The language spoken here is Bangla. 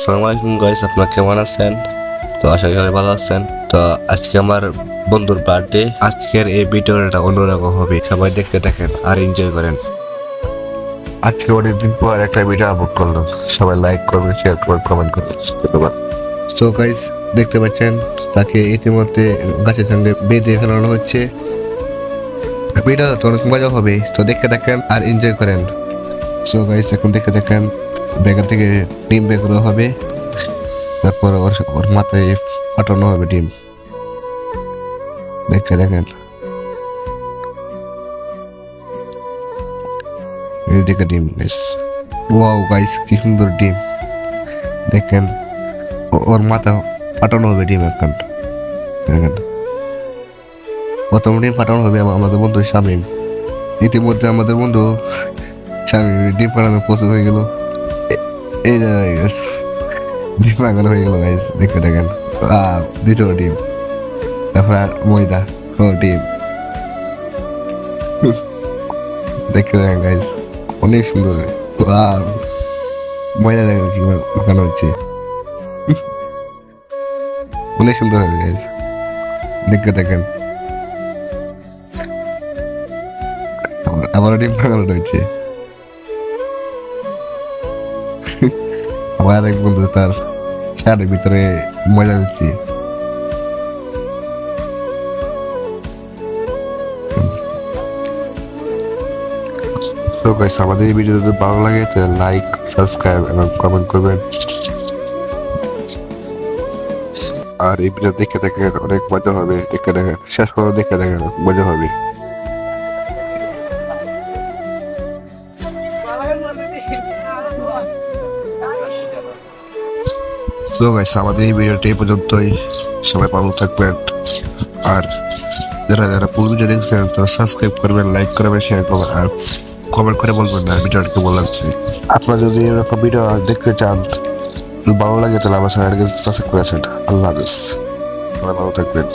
আসসালামু আলাইকুম গাইস, আপনারা কেমন আছেন? তো আশা করি সবাই ভালো আছেন। তো আজকে আমার বন্ধুর বার্থডে। আজকের এই ভিডিওটা অন্যরকম হবে, সবাই দেখতে থাকেন আর এনজয় করেন। আজকে অনেকদিন পর একটা ভিডিও আপলোড করলাম, সবাই লাইক করবেন, শেয়ার করবেন, কমেন্ট করবেন। ধন্যবাদ। তো গাইস দেখতে পাচ্ছেন তাকে ইতিমধ্যে গাছের সঙ্গে বেঁধে ফেলানো হচ্ছে। ভিডিও তো অনেক মজা হবে, তো দেখতে থাকেন আর এনজয় করেন। সো গাইস এখন দেখতে থাকেন, বেকার থেকে ডিম বের করা হবে, তারপর ওর মাথায় ফাটানো হবে ডিম। দেখে দেখেন, এইদিকে ডিম গাইস। ওয়াও গাইস, কি সুন্দর ডিম দেখেন। ওর মাথা ফাটানো হবে ডিম এখন। দেখেন, প্রথম ডিম ফাটানো হবে আমাদের বন্ধু শামীম। ইতিমধ্যে আমাদের বন্ধু শামীম ডিম ফাটানো প্রস্তুত হয়ে গেল। এই যে গাইস, ডিম ফাটানো হয়ে গেল গাইস, দেখতে দেখেন। দ্বিতীয় ডিম, তারপর আর ময়দা ও ডিম। দেখতে দেখেন গাইস, অনেক সুন্দর। ময়দা দেখেন কি মাখানো হচ্ছে, অনেক সুন্দর হবে গাইস, দেখতে দেখেন। আবার ডিম মাখানো হচ্ছে। আমার এক বন্ধু তার শাড়ির ভিতরে মজা দিচ্ছে। সো গাইস, আমাদের এই ভিডিও যদি ভালো লাগে তাহলে লাইক, সাবস্ক্রাইব এবং কমেন্ট করবেন। আর এই ভিডিও দেখে দেখেন, অনেক মজা হবে। দেখে দেখেন, শেষ পর্যন্ত দেখে দেখেন, মজা হবে। সো গাইস, আমাদের এই ভিডিওটা এই পর্যন্তই। সবাই ভালো থাকবেন। আর যারা যারা পুরো ভিডিও দেখছেন তারা সাবস্ক্রাইব করবেন, লাইক করবেন, শেয়ার করবেন আর কমেন্ট করে বলবেন না ভিডিওটাকে বললাম। আপনারা যদি এরকম ভিডিও দেখতে চান, ভালো লাগে তাহলে আমার চ্যানেলকে সাবস্ক্রাইব করেছেন। আল্লাহ হাফেজ, সবাই ভালো থাকবেন।